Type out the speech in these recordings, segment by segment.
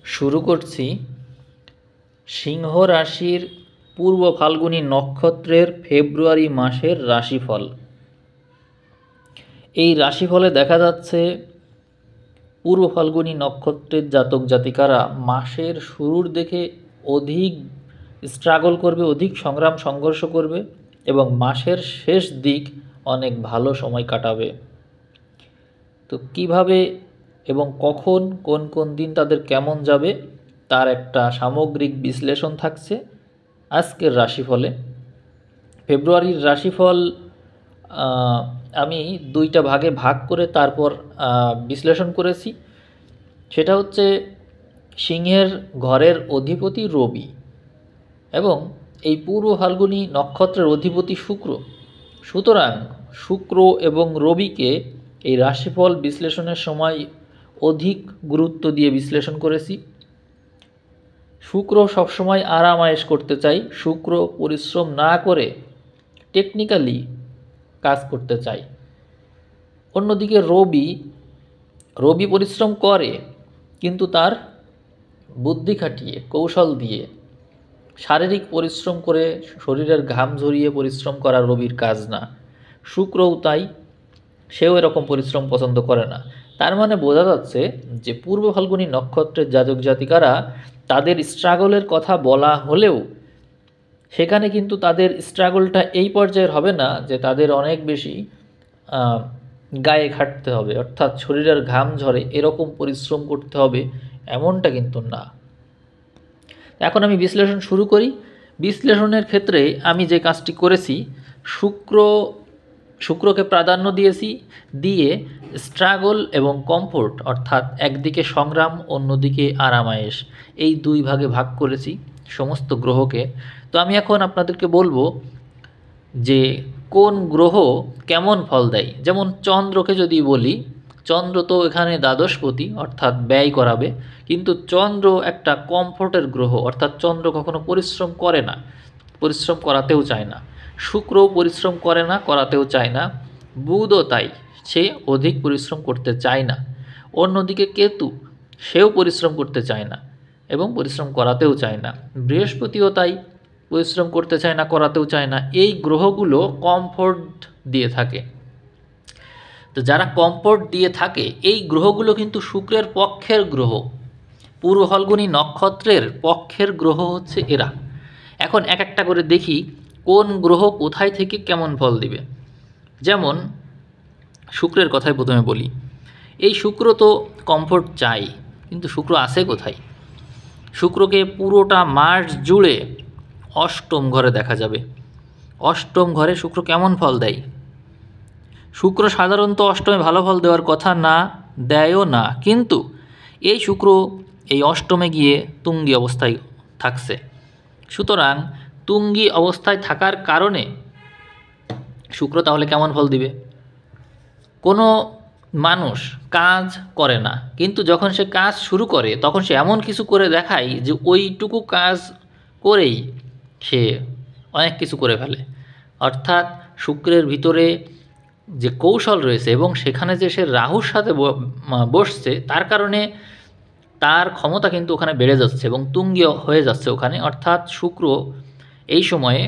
শুরু করছি সিংহ রাশির পূর্ব ফাল্গুনী নক্ষত্রের ফেব্রুয়ারি মাসের রাশিফল। এই রাশিফলে দেখা যাচ্ছে পূর্ব ফাল্গুনী নক্ষত্রের জাতক জাতিকারা মাসের শুরুর দিকে অধিক স্ট্রাগল করবে, অধিক সংগ্রাম সংঘর্ষ করবে এবং মাসের শেষ দিক অনেক ভালো সময় কাটাবে। তো কিভাবে এবং কখন কোন কোন দিন তাদের কেমন যাবে তার একটা সামগ্রিক বিশ্লেষণ থাকছে আজকের রাশিফলে। ফেব্রুয়ারির রাশিফল আমি দুইটা ভাগে ভাগ করে তারপর বিশ্লেষণ করেছি। সেটা হচ্ছে সিংহের ঘরের অধিপতি রবি এবং এই পূর্ব ফাল্গুনী নক্ষত্রের অধিপতি শুক্র। সুতরাং শুক্র এবং রবিকে এই রাশিফল বিশ্লেষণের সময় অধিক গুরুত্ব দিয়ে বিশ্লেষণ করেছি। শুক্র সবসময় আরাম আয়েশ করতে চাই, শুক্র পরিশ্রম না করে টেকনিক্যালি কাজ করতে চাই। অন্যদিকে রবি পরিশ্রম করে কিন্তু তার বুদ্ধি খাটিয়ে কৌশল দিয়ে শারীরিক পরিশ্রম করে শরীরের ঘাম ঝরিয়ে পরিশ্রম করা রবির কাজ না। শুক্রও তাই, সেও এরকম পরিশ্রম পছন্দ করে না। তার মানে বোঝা যাচ্ছে যে পূর্ব ফাল্গুনী নক্ষত্রের জাতক জাতিকারা তাদের স্ট্রাগলের কথা বলা হলেও সেখানে কিন্তু তাদের স্ট্রাগলটা এই পর্যায়ের হবে না যে তাদের অনেক বেশি গায়ে খাটতে হবে, অর্থাৎ শরীরের ঘাম ঝরে এরকম পরিশ্রম করতে হবে, এমনটা কিন্তু না। এখন আমি বিশ্লেষণ শুরু করি। বিশ্লেষণের ক্ষেত্রে আমি যে কাজটি করেছি, শুক্রকে প্রাধান্য দিয়েছি, দিয়ে স্ট্রাগল এবং কমফোর্ট অর্থাৎ একদিকে সংগ্রাম অন্যদিকে আরামায়েশ, এই দুই ভাগে ভাগ করেছি সমস্ত গ্রহকে। তো আমি এখন আপনাদেরকে বলবো যে কোন গ্রহ কেমন ফল দেয়। যেমন চন্দ্রকে যদি বলি, চন্দ্র তো এখানে দ্বাদশপতি অর্থাৎ ব্যয় করাবে, কিন্তু চন্দ্র একটা কমফোর্টের গ্রহ, অর্থাৎ চন্দ্র কখনো পরিশ্রম করে না, পরিশ্রম করাতেও চায় না। শুক্রও পরিশ্রম করে না, করাতেও চায় না। বুধও তাই, সে অধিক পরিশ্রম করতে চায় না। অন্যদিকে কেতু, সেও পরিশ্রম করতে চায় না এবং পরিশ্রম করাতেও চায় না। বৃহস্পতিও তাই, পরিশ্রম করতে চায় না, করাতেও চায় না। এই গ্রহগুলো কমফোর্ট দিয়ে থাকে। তো যারা কমফোর্ট দিয়ে থাকে এই গ্রহগুলো কিন্তু শুক্রের পক্ষের গ্রহ, পূর্ব ফাল্গুনী নক্ষত্রের পক্ষের গ্রহ হচ্ছে এরা। এখন এক একটা করে দেখি কোন গ্রহ কোথায় থেকে কেমন ফল দিবে। যেমন শুক্রের কথাই প্রথমে বলি। এই শুক্র তো কমফোর্ট চাই, কিন্তু শুক্র আসে কোথায়? শুক্রকে পুরোটা মাস জুড়ে অষ্টম ঘরে দেখা যাবে। অষ্টম ঘরে শুক্র কেমন ফল দেয়? শুক্র সাধারণত অষ্টমে ভালো ফল দেওয়ার কথা না, দেয়ও না, কিন্তু এই শুক্র এই অষ্টমে গিয়ে তুঙ্গি অবস্থায় থাকছে। সুতরাং তুঙ্গি অবস্থায় থাকার কারণে শুক্র তাহলে কেমন ফল দিবে? কোনো মানুষ কাজ করে না, কিন্তু যখন সে কাজ শুরু করে তখন সে এমন কিছু করে দেখায় যে ওইটুকু কাজ করেই সে অনেক কিছু করে ফেলে। অর্থাৎ শুক্রের ভিতরে যে কৌশল রয়েছে এবং সেখানে যে সে রাহুর সাথে বসছে তার কারণে তার ক্ষমতা কিন্তু ওখানে বেড়ে যাচ্ছে এবং তুঙ্গি হয়ে যাচ্ছে ওখানে। অর্থাৎ শুক্র এই সময়ে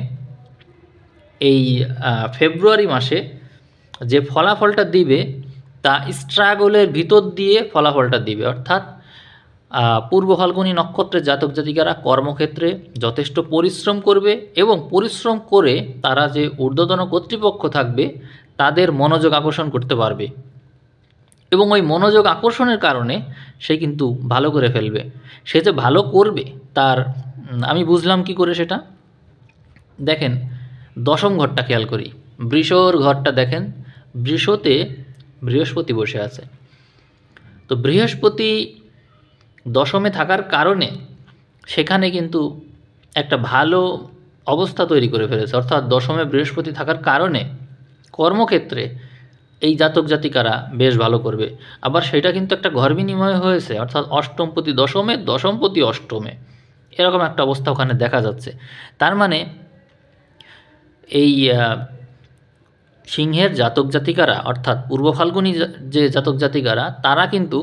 এই ফেব্রুয়ারি মাসে যে ফলাফলটা দিবে তা স্ট্রাগলের ভিতর দিয়ে ফলাফলটা দিবে। অর্থাৎ পূর্ব ফাল্গুনী নক্ষত্রের জাতক জাতিকারা কর্মক্ষেত্রে যথেষ্ট পরিশ্রম করবে এবং পরিশ্রম করে তারা যে ঊর্ধ্বতন কর্তৃপক্ষ থাকবে তাদের মনোযোগ আকর্ষণ করতে পারবে এবং ওই মনোযোগ আকর্ষণের কারণে সে কিন্তু ভালো করে ফেলবে। সে যে ভালো করবে তার আমি বুঝলাম কি করে সেটা। দেখেন দশম ঘরটা খেয়াল করি, বৃষর ঘরটা দেখেন, বৃষতে বৃহস্পতি বসে আছে। তো বৃহস্পতি দশমে থাকার কারণে সেখানে কিন্তু একটা ভালো অবস্থা তৈরি করে ফেলেছে। অর্থাৎ দশমে বৃহস্পতি থাকার কারণে কর্মক্ষেত্রে এই জাতক জাতিকারা বেশ ভালো করবে। আবার সেটা কিন্তু একটা ঘর বিনিময় হয়েছে, অর্থাৎ অষ্টমপতি দশমে, দশমপতি অষ্টমে, এরকম একটা অবস্থা ওখানে দেখা যাচ্ছে। তার মানে এই সিংহের জাতক জাতিকারা অর্থাৎ পূর্ব ফাল্গুনী যে জাতক জাতিকারা তারা কিন্তু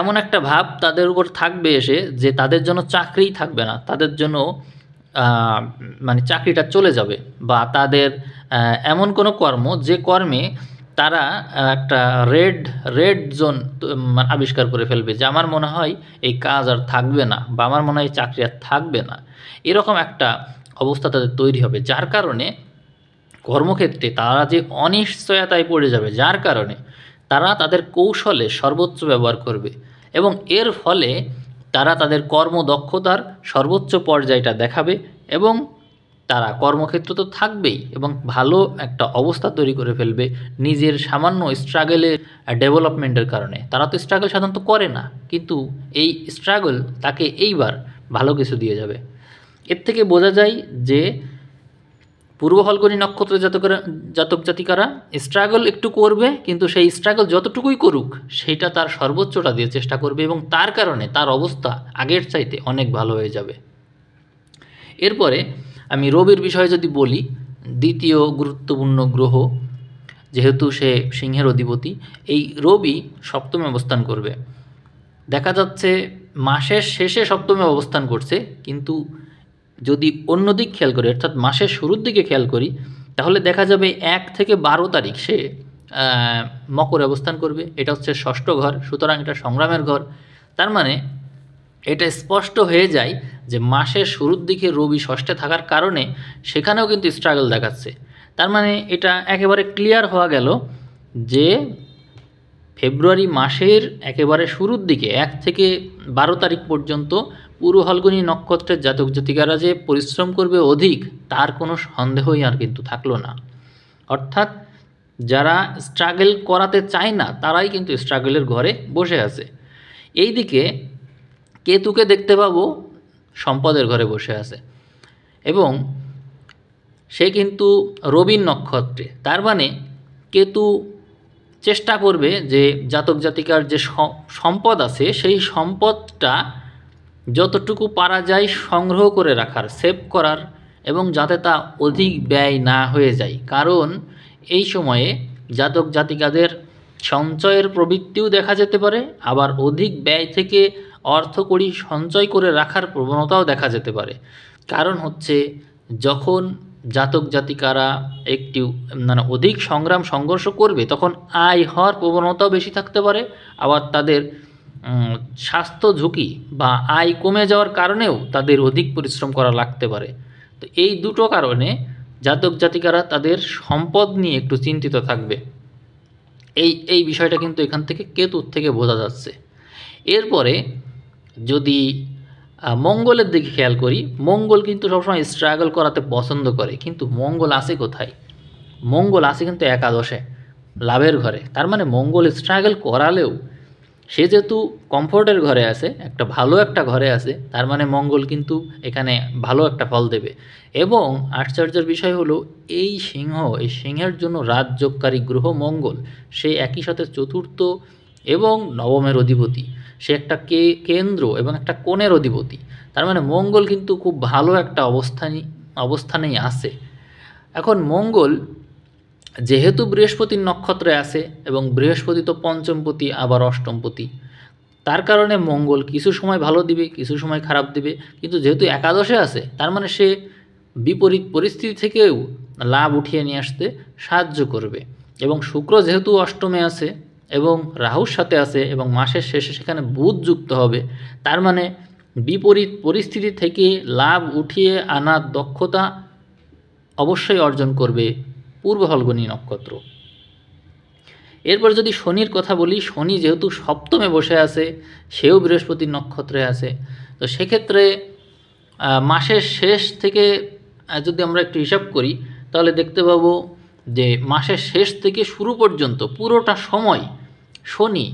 এমন একটা ভাব তাদের উপর থাকবে এসে যে তাদের জন্য চাকরিই থাকবে না, তাদের জন্য মানে চাকরিটা চলে যাবে, বা তাদের এমন কোনো কর্ম যে কর্মে তারা একটা রেড জোন আবিষ্কার করে ফেলবে, যে আমার মনে হয় এই কাজ আর থাকবে না, বা আমার মনে হয় চাকরি আর থাকবে না। এরকম একটা অবস্থা তাদের তৈরি হবে, যার কারণে কর্মক্ষেত্রে তারা যে অনিশ্চয়তায় পড়ে যাবে, যার কারণে তারা তাদের কৌশলে সর্বোচ্চ ব্যবহার করবে, এবং এর ফলে তারা তাদের কর্মদক্ষতার সর্বোচ্চ পর্যায়টা দেখাবে, এবং তারা কর্মক্ষেত্র তো থাকবেই, এবং ভালো একটা অবস্থা তৈরি করে ফেলবে নিজের সামান্য স্ট্রাগলের ডেভেলপমেন্টের কারণে। তারা তো স্ট্রাগল সাধারণত করে না, কিন্তু এই স্ট্রাগল তাকে এইবার ভালো কিছু দিয়ে যাবে। এর থেকে বোঝা যায় যে পূর্ব ফাল্গুনী নক্ষত্রের জাতক জাতিকারা স্ট্রাগল একটু করবে, কিন্তু সেই স্ট্রাগল যতটুকুই করুক সেটা তার সর্বোচ্চটা দিয়ে চেষ্টা করবে, এবং তার কারণে তার অবস্থা আগের চাইতে অনেক ভালো হয়ে যাবে। এরপরে আমি রবির বিষয়ে যদি বলি, দ্বিতীয় গুরুত্বপূর্ণ গ্রহ, যেহেতু সে সিংহের অধিপতি, এই রবি সপ্তমে অবস্থান করবে। দেখা যাচ্ছে মাসের শেষে সপ্তমে অবস্থান করছে, কিন্তু যদি অন্যদিক খেয়াল করি, অর্থাৎ মাসের শুরুর দিকে খেয়াল করি, তাহলে দেখা যাবে 1 থেকে 12 তারিখ সে মকরে অবস্থান করবে। এটা হচ্ছে ষষ্ঠ ঘর, সুতরাং এটা সংগ্রামের ঘর। তার মানে এটা স্পষ্ট হয়ে যায় যে মাসের শুরুর দিকে রবি ষষ্ঠে থাকার কারণে সেখানেও কিন্তু স্ট্রাগল দেখাচ্ছে। তার মানে এটা একেবারে ক্লিয়ার হওয়া গেল যে ফেব্রুয়ারি মাসের একেবারে শুরুর দিকে 1 থেকে 12 তারিখ পর্যন্ত পূর্ব ফাল্গুনী নক্ষত্রের জাতক জাতিকারা যে পরিশ্রম করবে অধিক, তার কোনো সন্দেহই আর কিন্তু থাকলো না। অর্থাৎ যারা স্ট্রাগল করাতে চায় না তারাই কিন্তু স্ট্রাগলের ঘরে বসে আছে। এই দিকে কেতুকে দেখতে পাবো সম্পদের ঘরে বসে আছে, এবং সে কিন্তু রবির নক্ষত্রে। তার মানে কেতু চেষ্টা করবে যে জাতক জাতিকার যে সম্পদ আছে সেই সম্পদটা যতটুকু পারা যায় সংগ্রহ করে রাখার, সেভ করার, এবং যাতে তা অধিক ব্যয় না হয়ে যায়। কারণ এই সময়ে জাতক জাতিকাদের সঞ্চয়ের প্রবৃত্তিও দেখা যেতে পারে, আবার অধিক ব্যয় থেকে অর্থকড়ি সঞ্চয় করে রাখার প্রবণতাও দেখা যেতে পারে। কারণ হচ্ছে যখন জাতক জাতিকারা একটি অধিক সংঘর্ষ করবে, তখন আয় হওয়ার প্রবণতাও বেশি থাকতে পারে, আবার তাদের স্বাস্থ্য ঝুঁকি বা আয় কমে যাওয়ার কারণেও তাদের অধিক পরিশ্রম করা লাগতে পারে। তো এই দুটো কারণে জাতক জাতিকারা তাদের সম্পদ নিয়ে একটু চিন্তিত থাকবে। এই বিষয়টা কিন্তু এখান থেকে কেতুর থেকে বোঝা যাচ্ছে। এরপরে যদি মঙ্গলের দিকে খেয়াল করি, মঙ্গল কিন্তু সবসময় স্ট্রাগল করাতে পছন্দ করে, কিন্তু মঙ্গল আসে কোথায়? মঙ্গল আসে কিন্তু একাদশে, লাভের ঘরে। তার মানে মঙ্গল স্ট্রাগল করালেও সে যেহেতু কমফোর্টের ঘরে আছে, একটা ভালো একটা ঘরে আছে, তার মানে মঙ্গল কিন্তু এখানে ভালো একটা ফল দেবে। এবং আশ্চর্যের বিষয় হলো এই সিংহের জন্য রাজযোগকারী গ্রহ মঙ্গল, সে একই সাথে চতুর্থ এবং নবমের অধিপতি, সে একটা কেন্দ্র এবং একটা কোণের অধিপতি। তার মানে মঙ্গল কিন্তু খুব ভালো একটা অবস্থানেই আছে। এখন মঙ্গল যেহেতু বৃহস্পতির নক্ষত্রে আছে, এবং বৃহস্পতি তো পঞ্চমপতি আবার অষ্টমপতি, তার কারণে মঙ্গল কিছু সময় ভালো দিবে, কিছু সময় খারাপ দিবে। কিন্তু যেহেতু একাদশে আছে, তার মানে সে বিপরীত পরিস্থিতি থেকেও লাভ উঠিয়ে নিয়ে আসতে সাহায্য করবে। এবং শুক্র যেহেতু অষ্টমে আছে এবং রাহুর সাথে আছে, এবং মাসের শেষে সেখানে বুধ যুক্ত হবে, তার মানে বিপরীত পরিস্থিতি থেকে লাভ উঠিয়ে আনার দক্ষতা অবশ্যই অর্জন করবে পূর্ব ফাল্গুনী নক্ষত্র। এরপর যদি শনির কথা বলি, শনি যেহেতু সপ্তমে বসে আছে, সেও বৃহস্পতির নক্ষত্রে আছে, তো সেক্ষেত্রে মাসের শেষ থেকে যদি আমরা একটু হিসাব করি, তাহলে দেখতে পাবো যে মাসের শেষ থেকে শুরু পর্যন্ত পুরোটা সময় শনি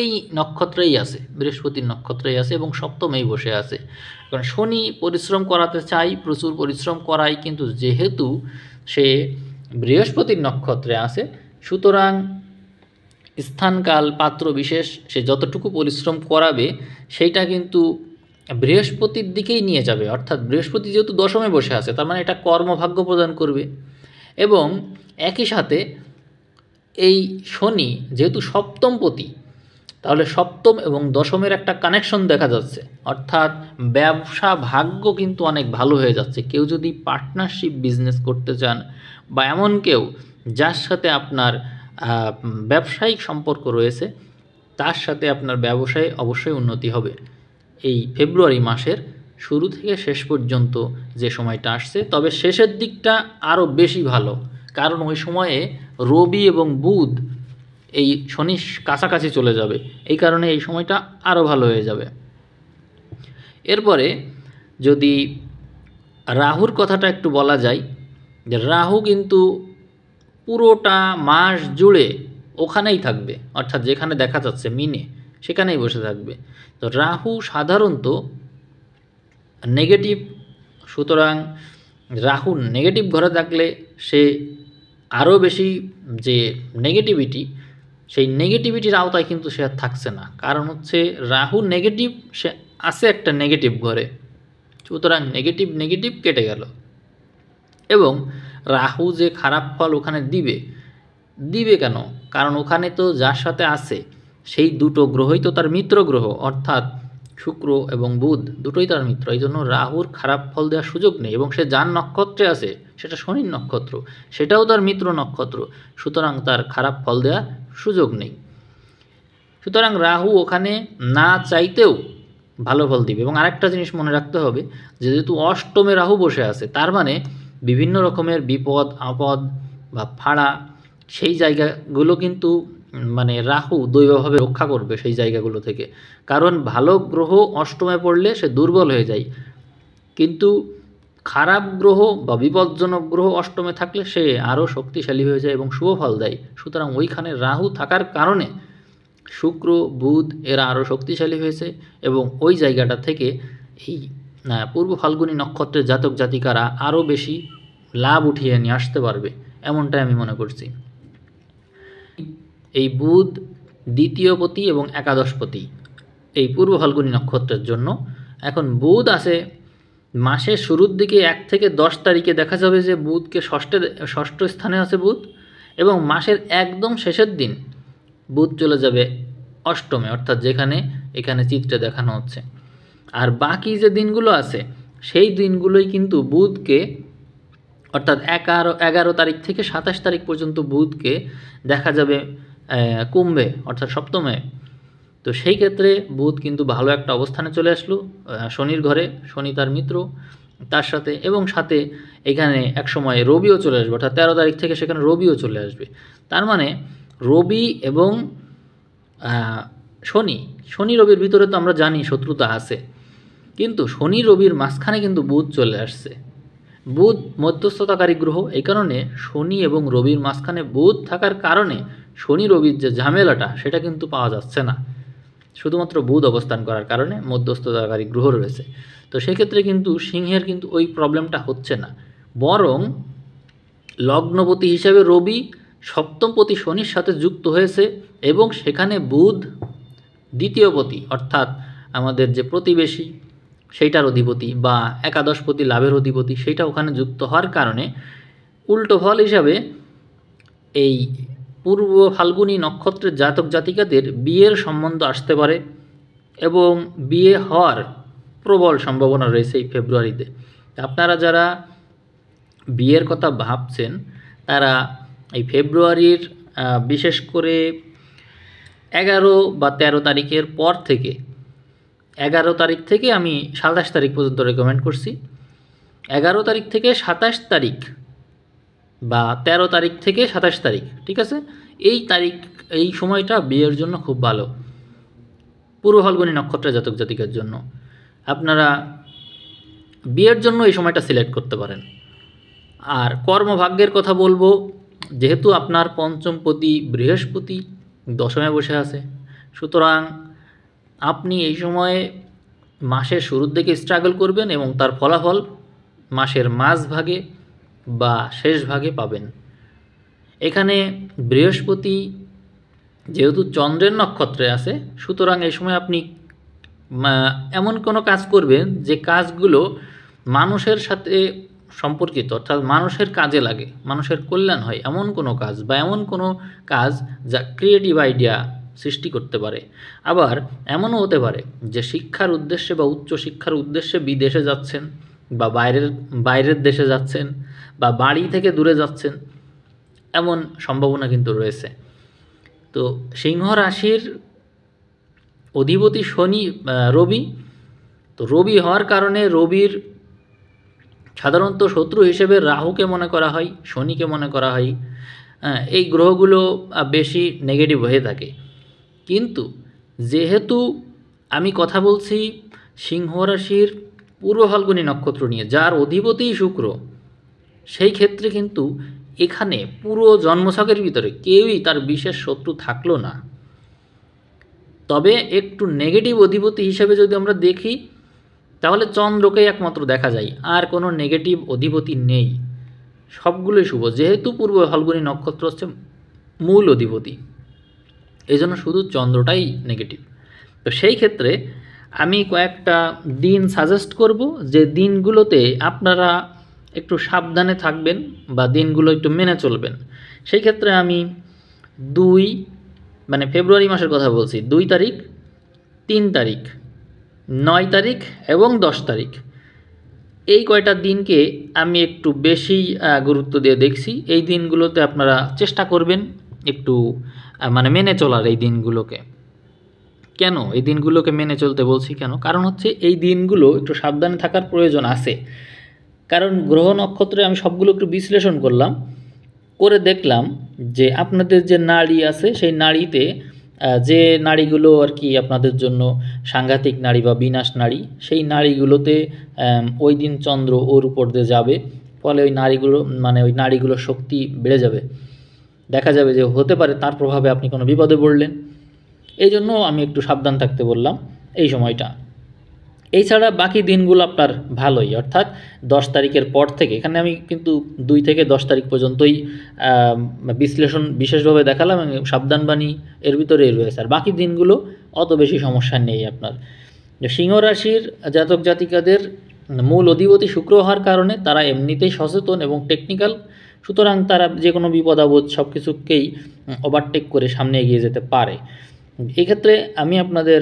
এই নক্ষত্রেই আছে, বৃহস্পতির নক্ষত্রেই আছে, এবং সপ্তমেই বসে আছে। কারণ শনি পরিশ্রম করাতে চাই, প্রচুর পরিশ্রম করায়, কিন্তু যেহেতু সে বৃহস্পতির নক্ষত্রে আছে, সুতরাং স্থানকাল পাত্র বিশেষ সে যতটুকু পরিশ্রম করাবে সেইটা কিন্তু বৃহস্পতির দিকেই নিয়ে যাবে। অর্থাৎ বৃহস্পতি যেহেতু দশমে বসে আছে, তার মানে এটা কর্মভাগ্য প্রদান করবে। এবং একই সাথে এই শনি যেহেতু সপ্তমপতি, তাহলে সপ্তম এবং দশমের একটা কানেকশন দেখা যাচ্ছে, অর্থাৎ ব্যবসা ভাগ্য কিন্তু অনেক ভালো হয়ে যাচ্ছে। কেউ যদি পার্টনারশিপ বিজনেস করতে চান বা এমন কেউ যার সাথে আপনার ব্যবসায়িক সম্পর্ক রয়েছে, তার সাথে আপনার ব্যবসায় অবশ্যই উন্নতি হবে। এই ফেব্রুয়ারি মাসের শুরু থেকে শেষ পর্যন্ত যে সময়টা আসছে, তবে শেষের দিকটা আরও বেশি ভালো, কারণ ওই সময়ে রবি এবং বুধ এই শনি কাছাকাছি চলে যাবে, এই কারণে এই সময়টা আরও ভালো হয়ে যাবে। এরপরে যদি রাহুর কথাটা একটু বলা যায়, যে রাহু কিন্তু পুরোটা মাস জুড়ে ওখানেই থাকবে, অর্থাৎ যেখানে দেখা যাচ্ছে মিনে, সেখানেই বসে থাকবে। তো রাহু সাধারণত নেগেটিভ, সুতরাং রাহু নেগেটিভ ঘরে থাকলে সে আরও বেশি যে নেগেটিভিটি, সেই নেগেটিভিটির আওতায় কিন্তু সে আর থাকছে না, কারণ হচ্ছে রাহু নেগেটিভ, সে আছে একটা নেগেটিভ ঘরে, সুতরাং নেগেটিভ কেটে গেল। এবং রাহু যে খারাপ ফল ওখানে দিবে কেন? কারণ ওখানে তো যার সাথে আছে সেই দুটো গ্রহই তো তার মিত্র গ্রহ, অর্থাৎ শুক্র এবং বুধ দুটোই তার মিত্র। এই জন্য রাহুর খারাপ ফল দেওয়ার সুযোগ নেই। এবং সে যার নক্ষত্রে আছে সেটা শনির নক্ষত্র, সেটাও তার মিত্র নক্ষত্র, সুতরাং তার খারাপ ফল দেওয়ার সুযোগ নেই। সুতরাং রাহু ওখানে না চাইতেও ভালো ফল দিবে। এবং আরেকটা জিনিস মনে রাখতে হবে, যেহেতু অষ্টমে রাহু বসে আছে, তার মানে বিভিন্ন রকমের বিপদ আপদ বা ফাড়া, সেই জায়গাগুলো কিন্তু মানে রাহু দৈবভাবে রক্ষা করবে সেই জায়গাগুলো থেকে। কারণ ভালো গ্রহ অষ্টমে পড়লে সে দুর্বল হয়ে যায়, কিন্তু খারাপ গ্রহ বা বিপজ্জনক গ্রহ অষ্টমে থাকলে সে আরও শক্তিশালী হয়ে যায় এবং শুভ ফল দেয়। সুতরাং ওইখানে রাহু থাকার কারণে শুক্র বুধ এরা আরও শক্তিশালী হয়েছে, এবং ওই জায়গাটা থেকে এই পূর্ব ফাল্গুনী নক্ষত্রের জাতক জাতিকারা আরও বেশি লাভ উঠিয়ে নিয়ে আসতে পারবে, এমনটাই আমি মনে করছি। এই বুধ দ্বিতীয়পতি এবং একাদশপতি এই পূর্ব ফাল্গুনী নক্ষত্রের জন্য। এখন বুধ আছে মাসের শুরুর দিকে 1 থেকে 10 তারিখে দেখা যাবে যে বুধকে ষষ্ঠ স্থানে আছে বুধ, এবং মাসের একদম শেষের দিন বুধ চলে যাবে অষ্টমে, অর্থাৎ যেখানে এখানে চিত্রে দেখানো হচ্ছে। আর বাকি যে দিনগুলো আছে সেই দিনগুলোই কিন্তু বুধকে, অর্থাৎ 11 তারিখ থেকে 27 তারিখ পর্যন্ত বুধকে দেখা যাবে কুম্ভে, অর্থাৎ সপ্তমে। তো সেই ক্ষেত্রে বুধ কিন্তু ভালো একটা অবস্থানে চলে আসলো শনির ঘরে, শনি তার মিত্র, তার সাথে, এবং সাথে এখানে এক সময় রবিও চলে আসবে, অর্থাৎ 13 তারিখ থেকে সেখানে রবিও চলে আসবে। তার মানে রবি এবং শনি রবির ভিতরে তো আমরা জানি শত্রুতা আছে, কিন্তু শনি রবির মাঝখানে কিন্তু বুধ চলে আসছে। বুধ মধ্যস্থতাকারী গ্রহ, এই কারণে শনি এবং রবির মাঝখানে বুধ থাকার কারণে শনি রবির যে ঝামেলাটা সেটা কিন্তু পাওয়া যাচ্ছে না, শুধুমাত্র বুধ অবস্থান করার কারণে মধ্যস্থতাকারী গ্রহ রয়েছে। তো সেক্ষেত্রে কিন্তু সিংহের কিন্তু ওই প্রবলেমটা হচ্ছে না, বরং লগ্নপতি হিসাবে রবি সপ্তমপতি শনির সাথে যুক্ত হয়েছে, এবং সেখানে বুধ দ্বিতীয়পতি, অর্থাৎ আমাদের যে প্রতিবেশী সেইটার অধিপতি বা একাদশপতি লাভের অধিপতি, সেইটা ওখানে যুক্ত হওয়ার কারণে উল্টো ফল হিসাবে এই পূর্ব ফাল্গুনী নক্ষত্রের জাতক জাতিকাদের বিয়ের সম্বন্ধ আসতে পারে, এবং বিয়ে হওয়ার প্রবল সম্ভাবনা রয়েছে এই ফেব্রুয়ারিতে। আপনারা যারা বিয়ের কথা ভাবছেন তারা এই ফেব্রুয়ারির বিশেষ করে 11 বা 13 তারিখের পর থেকে, 11 তারিখ থেকে আমি 27 তারিখ পর্যন্ত রেকমেন্ড করছি। 11 তারিখ থেকে 27 তারিখ বা 13 তারিখ থেকে 27 তারিখ, ঠিক আছে, এই সময়টা বিয়ের জন্য খুব ভালো পূর্ব ফাল্গুনী নক্ষত্রের জাতক জাতিকার জন্য। আপনারা বিয়ের জন্য এই সময়টা সিলেক্ট করতে পারেন। আর কর্মভাগ্যের কথা বলবো, যেহেতু আপনার পঞ্চমপতি বৃহস্পতি দশমে বসে আছে, সুতরাং আপনি এই সময়ে মাসের শুরুর দিকে স্ট্রাগল করবেন এবং তার ফলাফল মাসের মাঝভাগে বা শেষ ভাগে পাবেন। এখানে বৃহস্পতি যেহেতু চন্দ্রের নক্ষত্রে আছে, সুতরাং এই সময় আপনি এমন কোনো কাজ করবেন যে কাজগুলো মানুষের সাথে সম্পর্কিত, অর্থাৎ মানুষের কাজে লাগে, মানুষের কল্যাণ হয় এমন কোনো কাজ, বা এমন কোনো কাজ যা ক্রিয়েটিভ আইডিয়া সৃষ্টি করতে পারে। আবার এমনও হতে পারে যে শিক্ষার উদ্দেশ্যে বা উচ্চশিক্ষার উদ্দেশ্যে বিদেশে যাচ্ছেন বা বাইরের দেশে যাচ্ছেন বা বাড়ি থেকে দূরে যাচ্ছেন, এমন সম্ভাবনা কিন্তু রয়েছে। তো সিংহ রাশির অধিপতি রবি। তো রবি হওয়ার কারণে রবির সাধারণত শত্রু হিসেবে রাহুকে মনে করা হয়, শনিকে মনে করা হয়। এই গ্রহগুলো বেশি নেগেটিভ হয়ে থাকে। কিন্তু যেহেতু আমি কথা বলছি সিংহ রাশির পূর্ব ফাল্গুনী নক্ষত্র নিয়ে, যার অধিপতিই শুক্র, সেই ক্ষেত্রে কিন্তু এখানে পুরো জন্মছকের ভিতরে কেউই তার বিশেষ শত্রু থাকলো না। তবে একটু নেগেটিভ অধিপতি হিসেবে যদি আমরা দেখি তাহলে চন্দ্রকেই একমাত্র দেখা যায়, আর কোনো নেগেটিভ অধিপতি নেই, সবগুলোই শুভ। যেহেতু পূর্ব ফাল্গুনী নক্ষত্র হচ্ছে মূল অধিপতি, এই জন্য শুধু চন্দ্রটাই নেগেটিভ। তো সেই ক্ষেত্রে আমি কয়েকটা দিন সাজেস্ট করব যে দিনগুলোতে আপনারা একটু সাবধানে থাকবেন বা দিনগুলো একটু মেনে চলবেন। সেই ক্ষেত্রে আমি ফেব্রুয়ারি মাসের কথা বলছি, 2 তারিখ, 3 তারিখ, 9 তারিখ এবং 10 তারিখ, এই কয়টা দিনকে আমি একটু বেশি গুরুত্ব দিয়ে দেখছি। এই দিনগুলোতে আপনারা চেষ্টা করবেন একটু মেনে চলার। এই দিনগুলোকে কেন এই দিনগুলোকে মেনে চলতে বলছি কেন? কারণ হচ্ছে এই দিনগুলো একটু সাবধানে থাকার প্রয়োজন আছে। কারণ গ্রহ নক্ষত্রে আমি সবগুলো একটু বিশ্লেষণ করে দেখলাম যে আপনাদের যে নাড়ি আছে সেই নাড়িতে যে নাড়িগুলো আর কি আপনাদের জন্য সাংঘাতিক নাড়ি বা বিনাশ নাড়ি, সেই নাড়িগুলোতে ওই দিন চন্দ্র ওর উপর দিয়ে যাবে, ফলে ওই নাড়িগুলোর শক্তি বেড়ে যাবে। দেখা যাবে যে হতে পারে তার প্রভাবে আপনি কোনো বিপদে পড়লেন। এই জন্য আমি একটু সাবধান থাকতে বললাম এই সময়টা। এছাড়া বাকি দিনগুলো আপনার ভালোই, অর্থাৎ 10 তারিখের পর থেকে, এখানে আমি কিন্তু 2 থেকে 10 তারিখ পর্যন্তই বিশ্লেষণ বিশেষভাবে দেখালাম এবং সাবধানবাণী এর ভিতরেই রয়েছে। আর বাকি দিনগুলো অত বেশি সমস্যা নেই আপনার। সিংহ রাশির জাতক জাতিকাদের মূল অধিপতি শুক্র হওয়ার কারণে তারা এমনিতেই সচেতন এবং টেকনিক্যাল, সুতরাং তারা যে কোনো বিপদ আপদ সব কিছুকেই ওভারটেক করে সামনে এগিয়ে যেতে পারে। এক্ষেত্রে আমি আপনাদের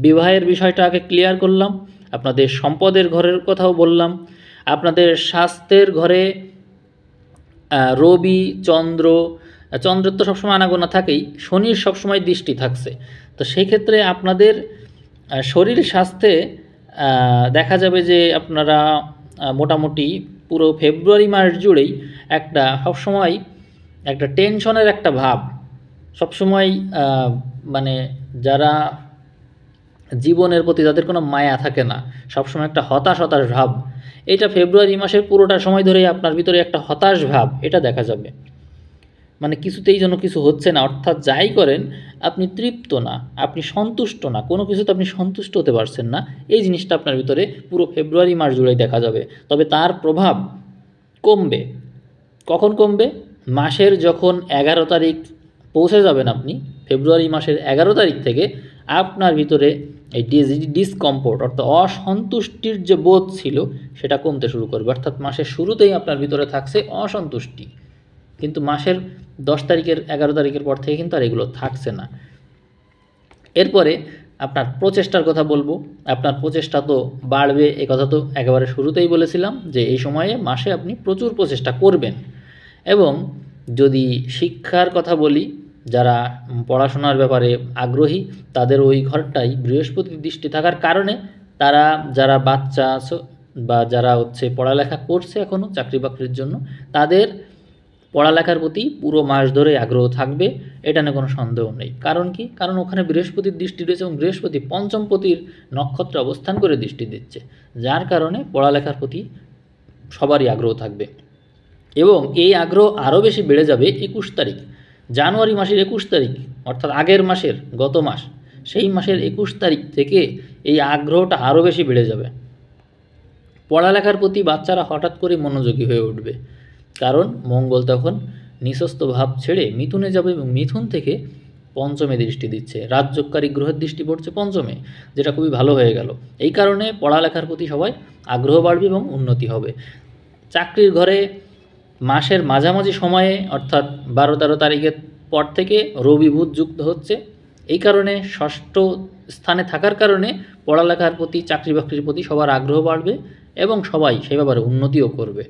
বিবাহের বিষয়টা আগে ক্লিয়ার করলাম, আপনাদের সম্পদের ঘরের কথাও বললাম, আপনাদের স্বাস্থ্যের ঘরে রবি চন্দ্রের তো সবসময় আনাগোনা থাকেই, শনির সবসময় দৃষ্টি থাকছে। তো সেই ক্ষেত্রে আপনাদের শরীর স্বাস্থ্যে দেখা যাবে যে আপনারা মোটামুটি পুরো ফেব্রুয়ারি মাস জুড়েই সবসময় একটা টেনশনের একটা ভাব, সবসময় যারা জীবনের প্রতি যাদের কোনো মায়া থাকে না, সবসময় একটা হতাশ ভাব, এটা ফেব্রুয়ারি মাসের পুরোটা সময় ধরেই আপনার ভিতরে একটা হতাশ ভাব এটা দেখা যাবে। কিছুতেই যেন কিছু হচ্ছে না, অর্থাৎ যাই করেন আপনি তৃপ্ত না, আপনি সন্তুষ্ট না, কোনো কিছুতে আপনি সন্তুষ্ট হতে পারছেন না। এই জিনিসটা আপনার ভিতরে পুরো ফেব্রুয়ারি মাস জুড়েই দেখা যাবে। তবে তার প্রভাব কমবে। কখন কমবে? মাসের যখন 11 তারিখ পৌঁছে যাবেন আপনি, ফেব্রুয়ারি মাসের 11 তারিখ থেকে আপনার ভিতরে এই ডিসকমফোর্ট অর্থাৎ অসন্তুষ্টির যে বোধ ছিল সেটা কমতে শুরু করবে। অর্থাৎ মাসের শুরুতেই আপনার ভিতরে থাকছে অসন্তুষ্টি, কিন্তু মাসের 10 তারিখের 11 তারিখের পর থেকে কিন্তু আর এগুলো থাকছে না। এরপরে আপনার প্রচেষ্টার কথা বলবো। আপনার প্রচেষ্টা তো বাড়বে, এ কথা তো একেবারে শুরুতেই বলেছিলাম যে এই সময়ে মাসে আপনি প্রচুর প্রচেষ্টা করবেন। এবং যদি শিক্ষার কথা বলি, যারা পড়াশোনার ব্যাপারে আগ্রহী তাদের ওই ঘরটাই বৃহস্পতির দৃষ্টি থাকার কারণে তারা যারা বাচ্চা বা যারা পড়ালেখা করছে এখনও চাকরি বাকরির জন্য, তাদের পড়ালেখার প্রতি পুরো মাস ধরে আগ্রহ থাকবে, এটা নিয়ে কোনো সন্দেহ নেই। কারণ কি? কারণ ওখানে বৃহস্পতির দৃষ্টি রয়েছে এবং বৃহস্পতি পঞ্চমপতির নক্ষত্রে অবস্থান করে দৃষ্টি দিচ্ছে, যার কারণে পড়ালেখার প্রতি সবারই আগ্রহ থাকবে। এবং এই আগ্রহ আরও বেশি বেড়ে যাবে 21 তারিখ, জানুয়ারি মাসের 21 তারিখ, অর্থাৎ আগের মাসের গত মাস, সেই মাসের 21 তারিখ থেকে এই আগ্রহটা আরও বেশি বেড়ে যাবে। পড়ালেখার প্রতি বাচ্চারা হঠাৎ করে মনোযোগী হয়ে উঠবে, কারণ মঙ্গল তখন নিঃস্বস্ত ভাব ছেড়ে মিথুনে যাবে এবং মিথুন থেকে পঞ্চমে দৃষ্টি দিচ্ছে। রাজযোগকারী গ্রহের দৃষ্টি পড়ছে পঞ্চমে, যেটা খুবই ভালো হয়ে গেল। এই কারণে পড়ালেখার প্রতি সবাই আগ্রহ বাড়বে এবং উন্নতি হবে। চাকরির ঘরে মাসের মাঝামাঝি সময়ে অর্থাৎ 12-13 তারিখের পর থেকে রবি বুধ যুক্ত হচ্ছে। এই কারণে ষষ্ঠ স্থানে থাকার কারণে পড়ালেখার প্রতি, চাকরি বাকরির প্রতি সবার আগ্রহ বাড়বে এবং সবাই সেই ব্যাপারে উন্নতিও করবে।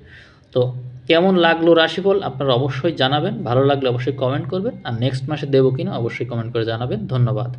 তো কেমন লাগলো রাশিফল আপনারা অবশ্যই জানাবেন, ভালো লাগলে অবশ্যই কমেন্ট করবেন, আর নেক্সট মাসে দেবো কিনা অবশ্যই কমেন্ট করে জানাবেন। ধন্যবাদ।